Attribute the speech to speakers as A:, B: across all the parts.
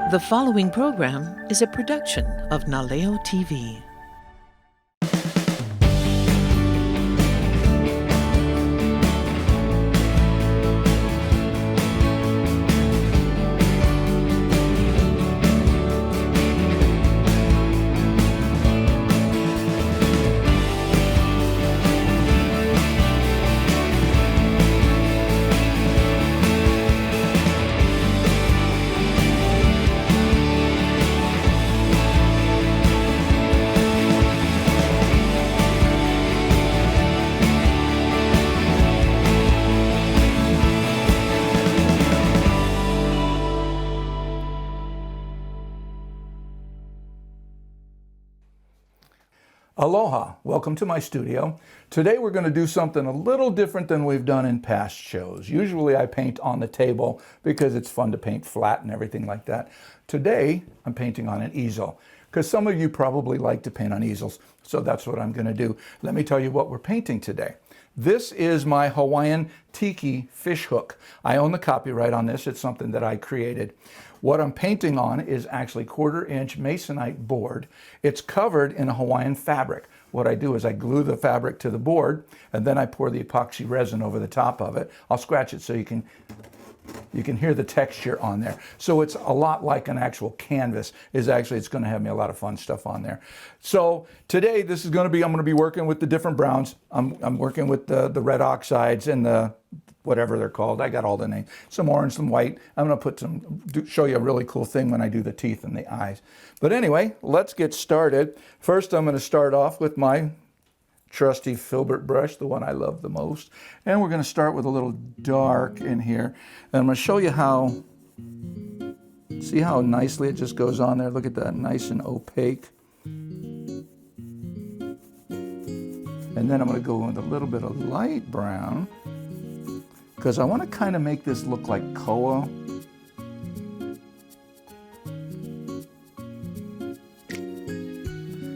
A: The following program is a production of Naleo TV.
B: Aloha, welcome to my studio. Today we're going to do something a little different than we've done in past shows. Usually I paint on the table because it's fun to paint flat and everything like that. Today I'm painting on an easel because some of you probably like to paint on easels, so that's what I'm going to do. Let me tell you what we're painting today. This is my Hawaiian Tiki Fish Hook. I own the copyright on this. It's something that I created. What I'm painting on is actually 1/4-inch masonite board. It's covered in a Hawaiian fabric. What I do is I glue the fabric to the board and then I pour the epoxy resin over the top of it. I'll scratch it so you can hear the texture on there. So it's a lot like an actual canvas. It's going to have me a lot of fun stuff on there. So today this is going to be, I'm going to be working with the different browns. I'm working with the red oxides and the whatever they're called. I got all the names. Some orange, some white. I'm going to show you a really cool thing when I do the teeth and the eyes. But anyway, let's get started. First, I'm going to start off with my trusty filbert brush, the one I love the most. And we're going to start with a little dark in here. And I'm going to show you how, see how nicely it just goes on there? Look at that, nice and opaque. And then I'm going to go with a little bit of light brown, because I want to kind of make this look like koa.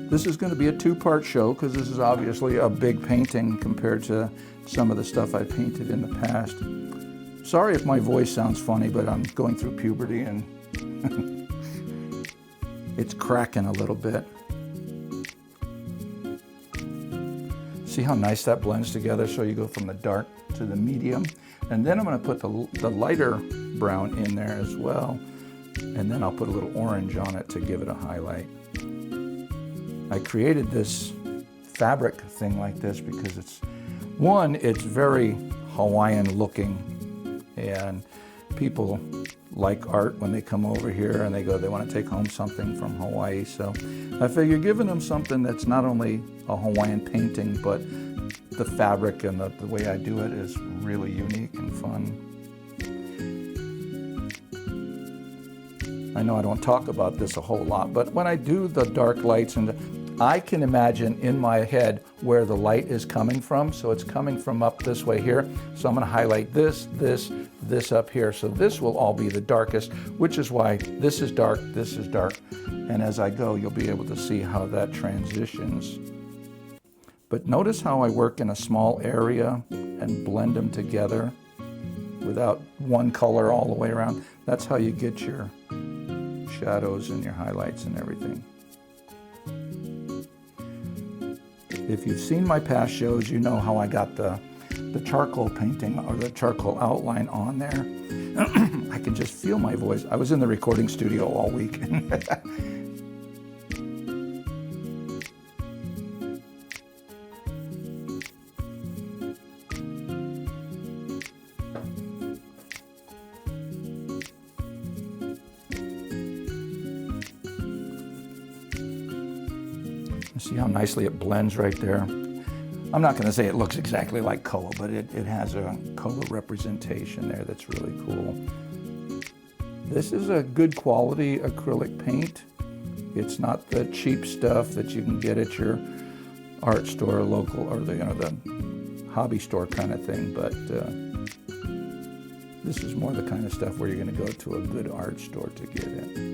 B: This is going to be a two-part show because this is obviously a big painting compared to some of the stuff I painted in the past. Sorry if my voice sounds funny, but I'm going through puberty and it's cracking a little bit. See how nice that blends together? So you go from the dark to the medium. And then I'm going to put the lighter brown in there as well. And then I'll put a little orange on it to give it a highlight. I created this fabric thing like this because it's very Hawaiian looking, and people like art when they come over here and they want to take home something from Hawaii. So I figure giving them something that's not only a Hawaiian painting, but the fabric and the way I do it is really unique and fun. I know I don't talk about this a whole lot, but when I do the dark lights, I can imagine in my head where the light is coming from. So it's coming from up this way here. So I'm going to highlight this up here. So this will all be the darkest, which is why this is dark, this is dark. And as I go, you'll be able to see how that transitions. But notice how I work in a small area and blend them together without one color all the way around. That's how you get your shadows and your highlights and everything. If you've seen my past shows, you know how I got the charcoal painting or the charcoal outline on there. I can just feel my voice. I was in the recording studio all week. See how nicely it blends right there. I'm not going to say it looks exactly like koa, but it has a koa representation there that's really cool. This is a good quality acrylic paint. It's not the cheap stuff that you can get at your art store, local, or the hobby store kind of thing, but this is more the kind of stuff where you're going to go to a good art store to get it.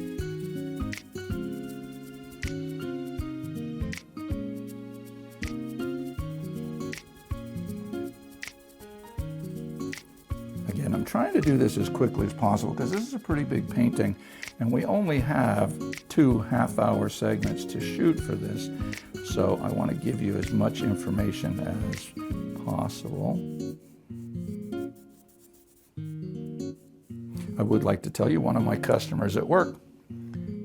B: trying to do this as quickly as possible because this is a pretty big painting and we only have 2 half-hour segments to shoot for this. So I want to give you as much information as possible. I would like to tell you one of my customers at work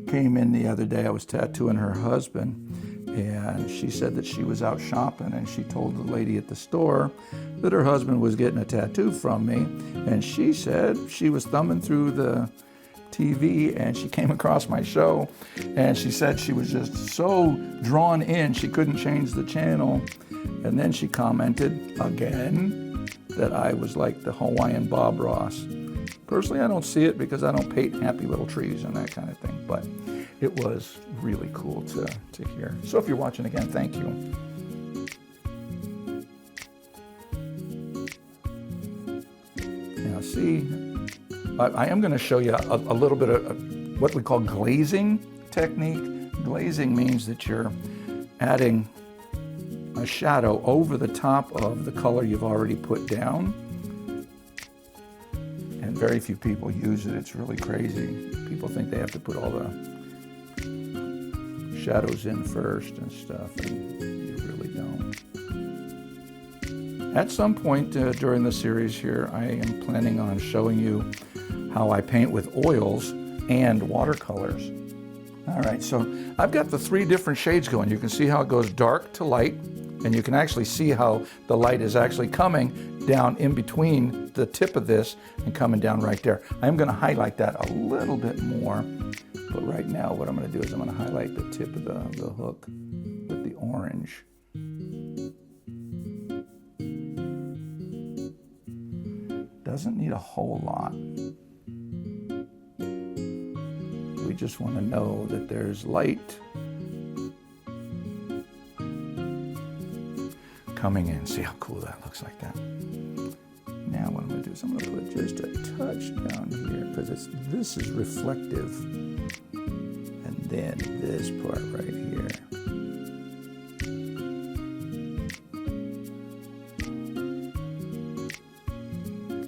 B: came in the other day. I was tattooing her husband and she said that she was out shopping and she told the lady at the store that her husband was getting a tattoo from me, and she said she was thumbing through the TV and she came across my show and she said she was just so drawn in she couldn't change the channel, and then she commented again that I was like the Hawaiian Bob Ross. Personally, I don't see it because I don't paint happy little trees and that kind of thing, but it was really cool to hear. So if you're watching again, thank you. Now see, I am going to show you a little bit of what we call glazing technique. Glazing means that you're adding a shadow over the top of the color you've already put down. And very few people use it. It's really crazy. People think they have to put all the shadows in first and stuff, and you really don't. At some point during the series here, I am planning on showing you how I paint with oils and watercolors. All right, so I've got the 3 different shades going. You can see how it goes dark to light, and you can actually see how the light is actually coming down in between the tip of this and coming down right there. I'm going to highlight that a little bit more, but right now what I'm going to do is I'm going to highlight the tip of the hook with the orange. Doesn't need a whole lot. We just want to know that there's light coming in. See how cool that looks like that. Now what I'm going to do is I'm going to put just a touch down here because this is reflective, and then this part right here.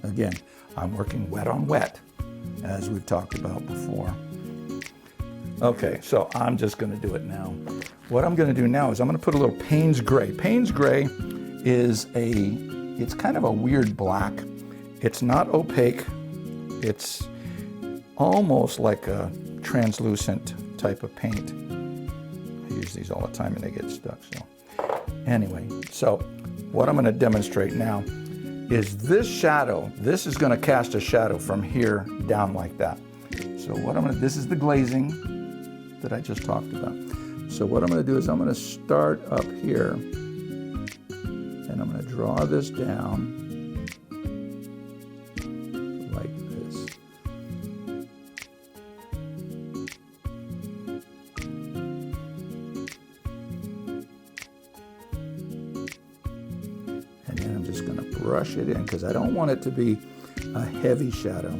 B: Again, I'm working wet on wet, as we've talked about before. Okay, so I'm just going to do it now. What I'm going to do now is I'm going to put a little Payne's Gray. Payne's Gray is it's kind of a weird black. It's not opaque. It's almost like a translucent type of paint. I use these all the time and they get stuck. So anyway, so what I'm going to demonstrate now is this shadow. This is going to cast a shadow from here down like that. So what this is the glazing that I just talked about. So what I'm going to do is I'm going to start up here and I'm going to draw this down like this. And then I'm just going to brush it in because I don't want it to be a heavy shadow.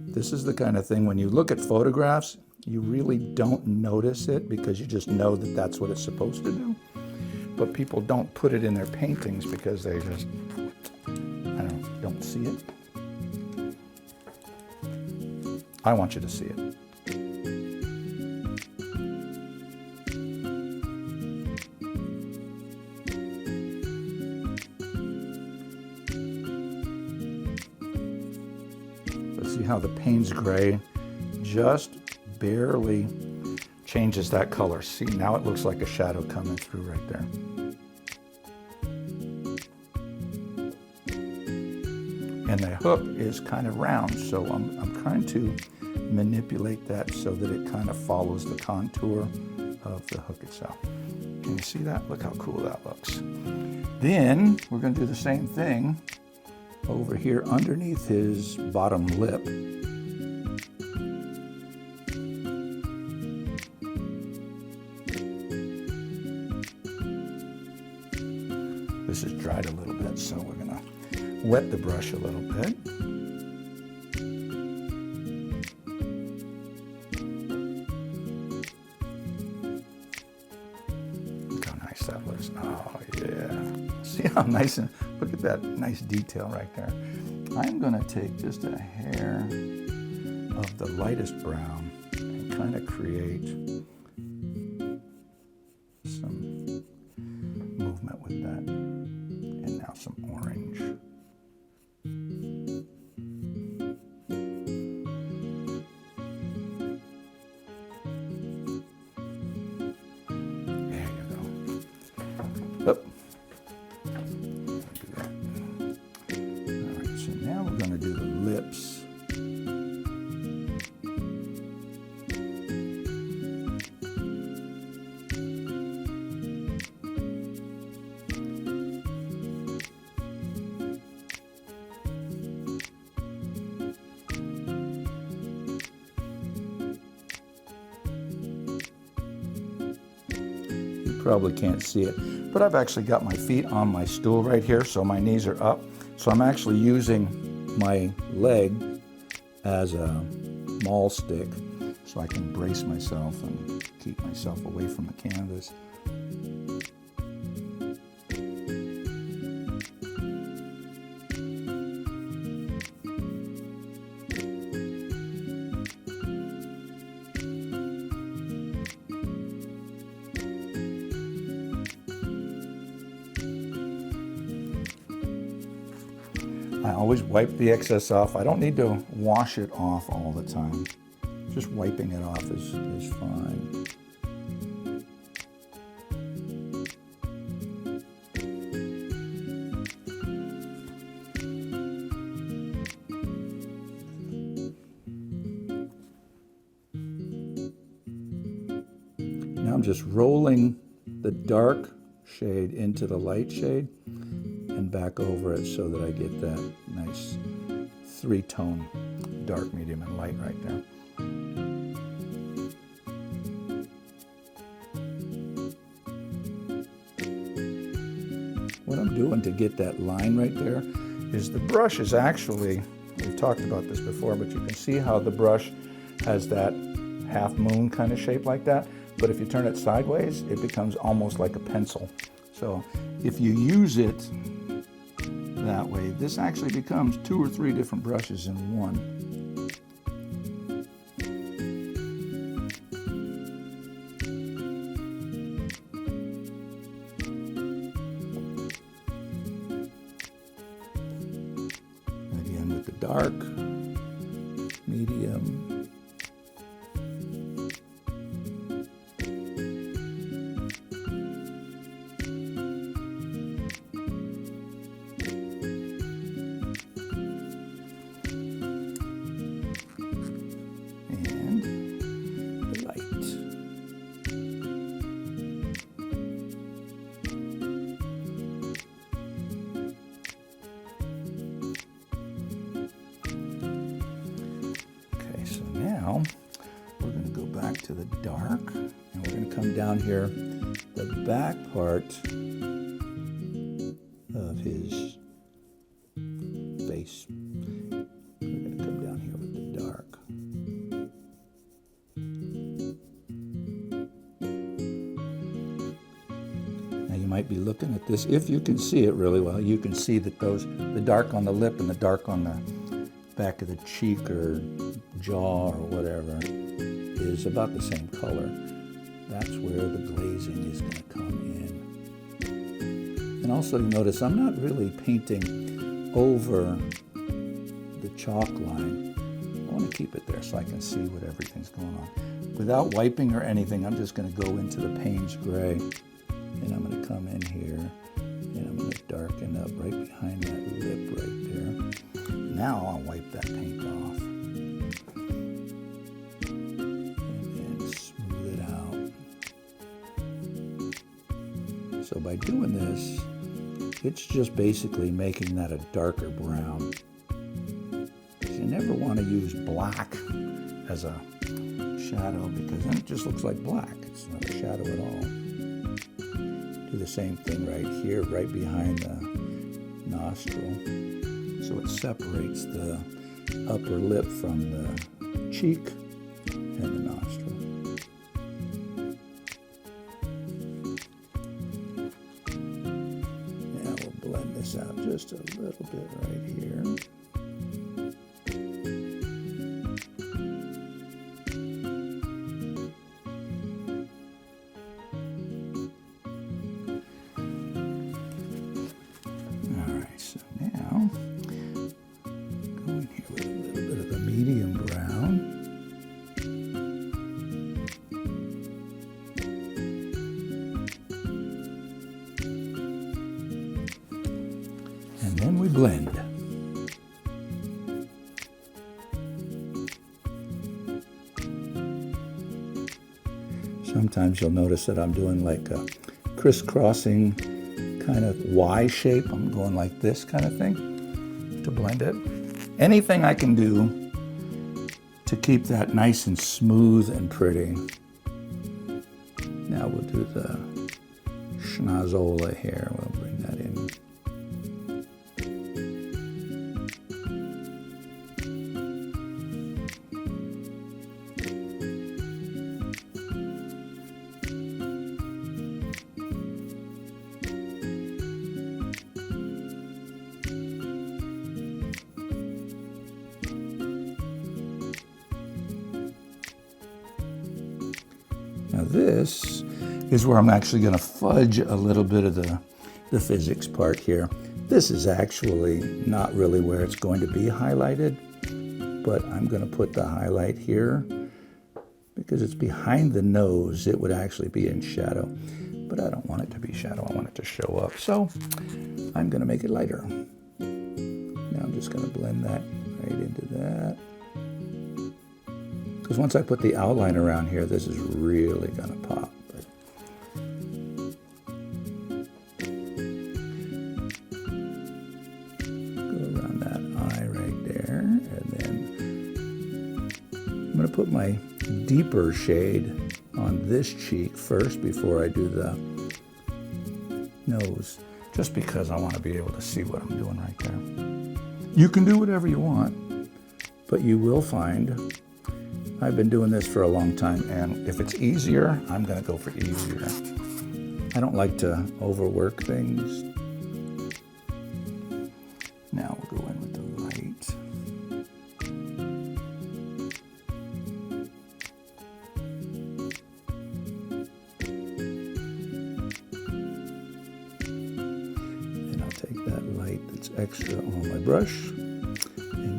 B: This is the kind of thing when you look at photographs, you really don't notice it because you just know that that's what it's supposed to do. But people don't put it in their paintings because they just, don't see it. I want you to see it. See how the Payne's Gray just barely changes that color. See, now it looks like a shadow coming through right there. And the hook is kind of round, so I'm trying to manipulate that so that it kind of follows the contour of the hook itself. Can you see that? Look how cool that looks. Then we're going to do the same thing over here underneath his bottom lip. This is dried a little bit, so we're going to wet the brush a little bit. Look how nice nice that looks. Oh, yeah. See how nice, and look at that nice detail right there. I'm going to take just a hair of the lightest brown and kind of create some movement with that. And now some orange. There you go. Up. Do that. All right, so now we're going to do the lips. Probably can't see it, but I've actually got my feet on my stool right here, so my knees are up. So I'm actually using my leg as a maul stick so I can brace myself and keep myself away from the canvas. I always wipe the excess off. I don't need to wash it off all the time. Just wiping it off is fine. Now I'm just rolling the dark shade into the light shade and back over it so that I get that nice three-tone dark, medium, and light right there. What I'm doing to get that line right there is the brush is actually, we've talked about this before, but you can see how the brush has that half moon kind of shape like that, but if you turn it sideways, it becomes almost like a pencil. So if you use it that way, this actually becomes 2 or 3 different brushes in one. Again with the dark, medium, we're going to go back to the dark, and we're going to come down here, the back part of his face. We're going to come down here with the dark. Now you might be looking at this, if you can see it really well, you can see that the dark on the lip and the dark on the back of the cheek or jaw or whatever is about the same color. That's where the glazing is going to come in. And also notice I'm not really painting over the chalk line. I want to keep it there so I can see what everything's going on. Without wiping or anything, I'm just going to go into the Payne's Gray, and I'm going to come in here and I'm going to darken up right behind that lip right there. Now I'll wipe that paint off and then smooth it out. So by doing this, it's just basically making that a darker brown. You never want to use black as a shadow because then it just looks like black. It's not a shadow at all. Do the same thing right here, right behind the nostril. So it separates the upper lip from the cheek and the nostril. blend this out just a little bit right here. All right, so now go in here with a little bit of a medium brown. And then we blend. Sometimes you'll notice that I'm doing like a crisscrossing kind of Y shape. I'm going like this kind of thing to blend it. Anything I can do to keep that nice and smooth and pretty. Now we'll do the schnozola here. We'll bring that in. Now this is where I'm actually going to fudge a little bit of the physics part here. This is actually not really where it's going to be highlighted, but I'm going to put the highlight here because it's behind the nose. It would actually be in shadow, but I don't want it to be shadow. I want it to show up. So I'm going to make it lighter. Now I'm just going to blend that right into that. Because once I put the outline around here, this is really going to pop. But go around that eye right there. And then I'm going to put my deeper shade on this cheek first before I do the nose. Just because I want to be able to see what I'm doing right there. You can do whatever you want, but you will find I've been doing this for a long time, and if it's easier, I'm going to go for easier. I don't like to overwork things. Now we'll go in with the light. And I'll take that light that's extra on my brush and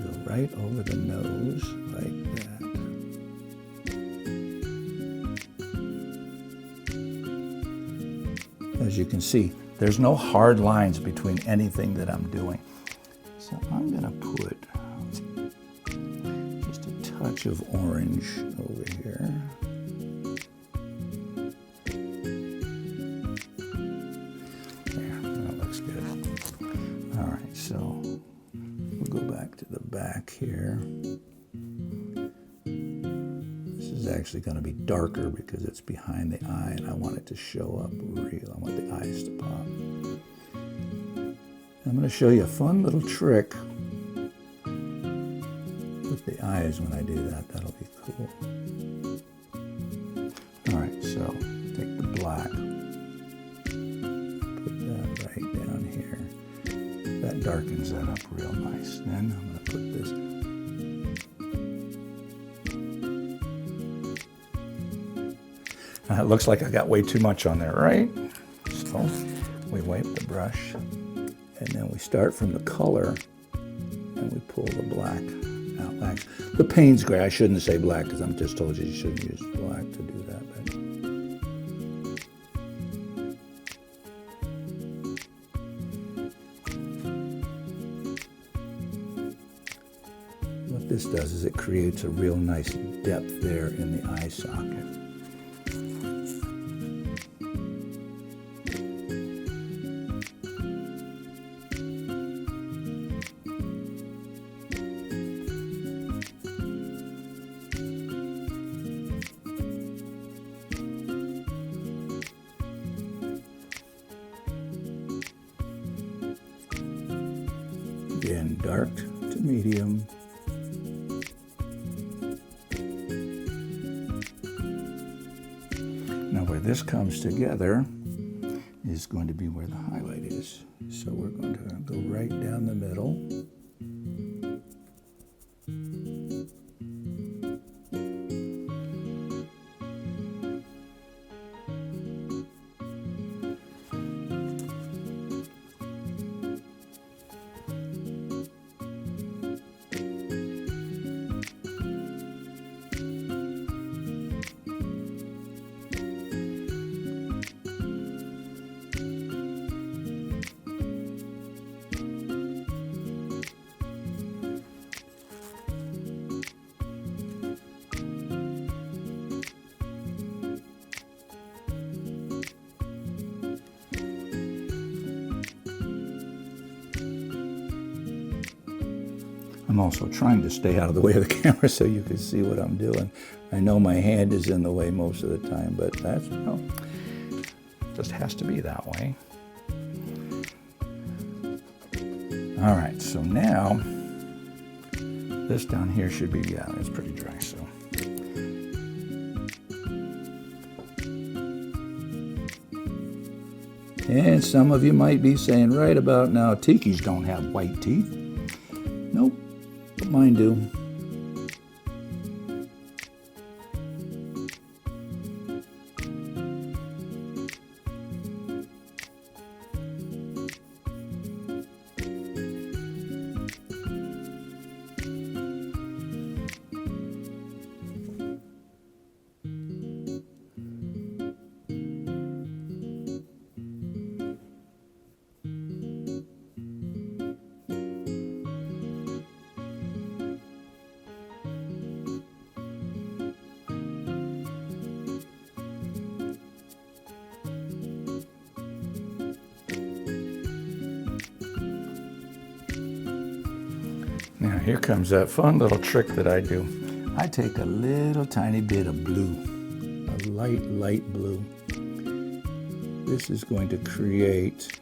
B: go right over the nose like that. As you can see, there's no hard lines between anything that I'm doing. So I'm going to put just a touch of orange over here. There, that looks good. All right, so we'll go back to the back here. Is actually going to be darker because it's behind the eye and I want it to show up real. I want the eyes to pop. I'm going to show you a fun little trick with the eyes when I do that. That'll be cool. All right, so take the black, put that right down here. That darkens that up real nice. Then I'm going to put this it looks like I got way too much on there, right? So we wipe the brush and then we start from the color and we pull the black out. The paint's gray. I shouldn't say black because I'm just told you shouldn't use black to do that. But what this does is it creates a real nice depth there in the eye socket. Again, dark to medium. Now where this comes together is going to be where the highlight is. So we're going to go right down the middle. I'm also trying to stay out of the way of the camera so you can see what I'm doing. I know my hand is in the way most of the time, but that's, well, just has to be that way. All right, so now this down here should be, yeah, it's pretty dry, so. And some of you might be saying right about now, tikis don't have white teeth. Nope, but mine do. Now here comes that fun little trick that I do. I take a little tiny bit of blue, a light blue. This is going to create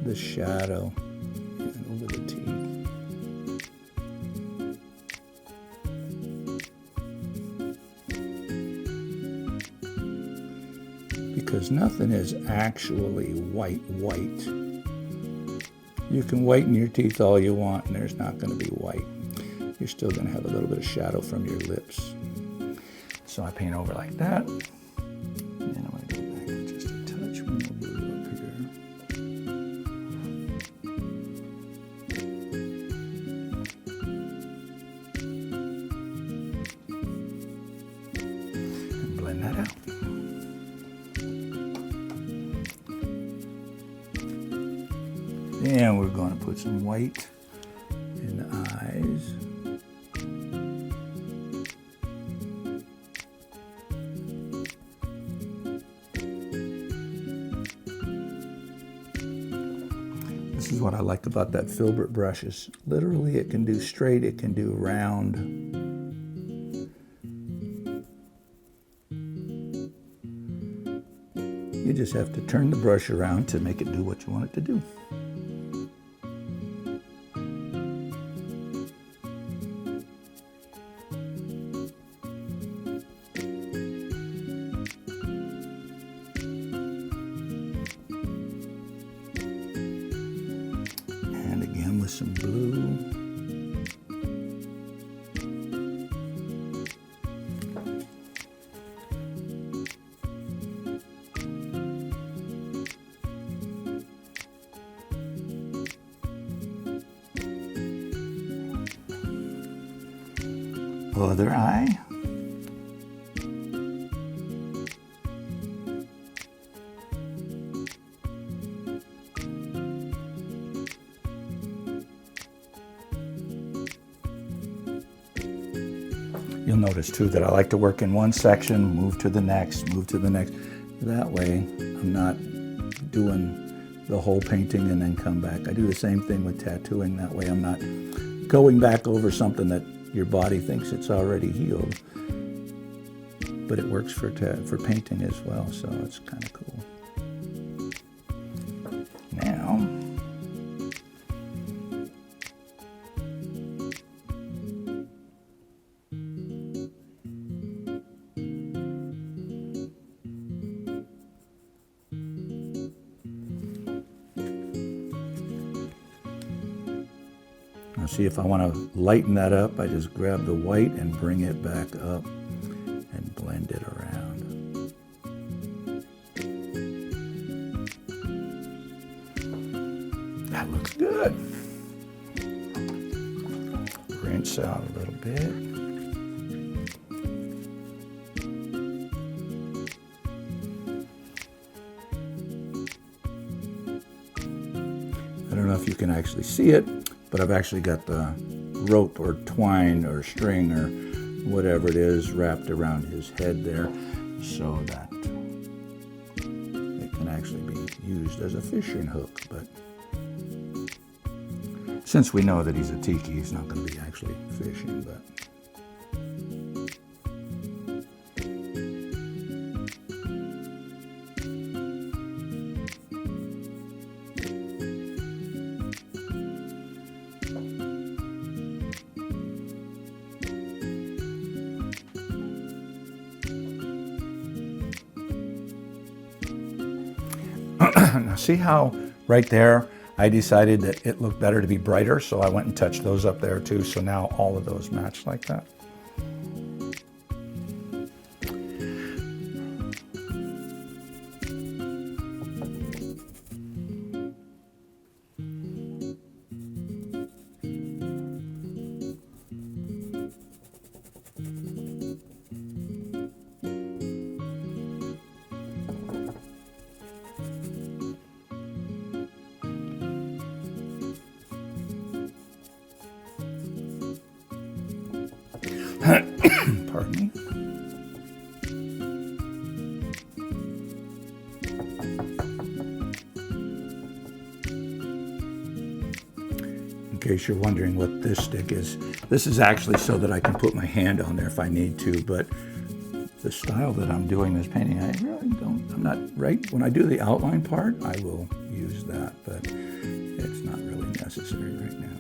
B: the shadow over the teeth. Because nothing is actually white. You can whiten your teeth all you want and there's not going to be white. You're still going to have a little bit of shadow from your lips. So I paint over like that. And I'm going to go back just a touch more blue up here. And blend that out. And we're going to put some white in the eyes. This is what I like about that filbert brush is literally it can do straight, it can do round. You just have to turn the brush around to make it do what you want it to do. And again with some blue. Other eye. You'll notice too that I like to work in one section, move to the next, move to the next. That way I'm not doing the whole painting and then come back. I do the same thing with tattooing. That way I'm not going back over something that your body thinks it's already healed. But it works for painting as well, so it's kind of cool. Now, see if I want to lighten that up, I just grab the white and bring it back up and blend it around. That looks good. Rinse out a little bit. I don't know if you can actually see it, but I've actually got the rope or twine or string or whatever it is wrapped around his head there so that it can actually be used as a fishing hook. But since we know that he's a tiki, he's not going to be actually fishing, but now see how right there I decided that it looked better to be brighter, so I went and touched those up there too, so now all of those match like that. Pardon me. In case you're wondering what this stick is, this is actually so that I can put my hand on there if I need to, but the style that I'm doing this painting, I'm not right. When I do the outline part, I will use that, but it's not really necessary right now.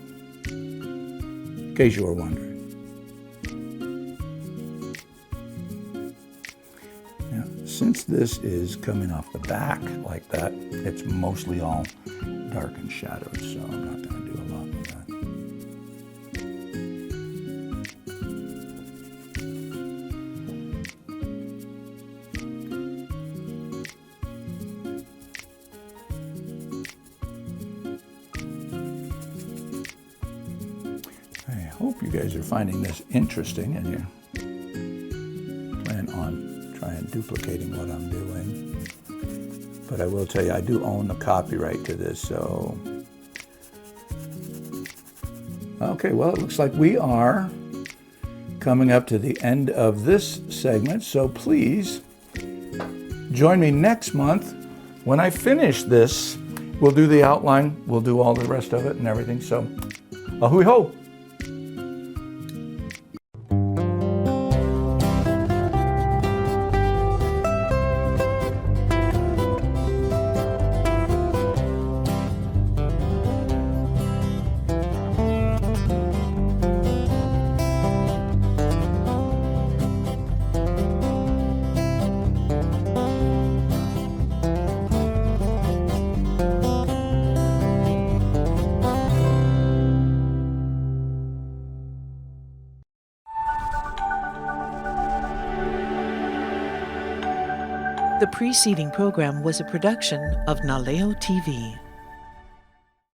B: In case you were wondering. Since this is coming off the back like that, it's mostly all dark and shadowed, so I'm not going to do a lot with that. I hope you guys are finding this interesting and you plan on trying duplicating what I'm doing. But I will tell you, I do own the copyright to this, so. Okay, well, it looks like we are coming up to the end of this segment, so please join me next month when I finish this. We'll do the outline, we'll do all the rest of it and everything, so ahui ho!
A: The preceding program was a production of Naleo TV.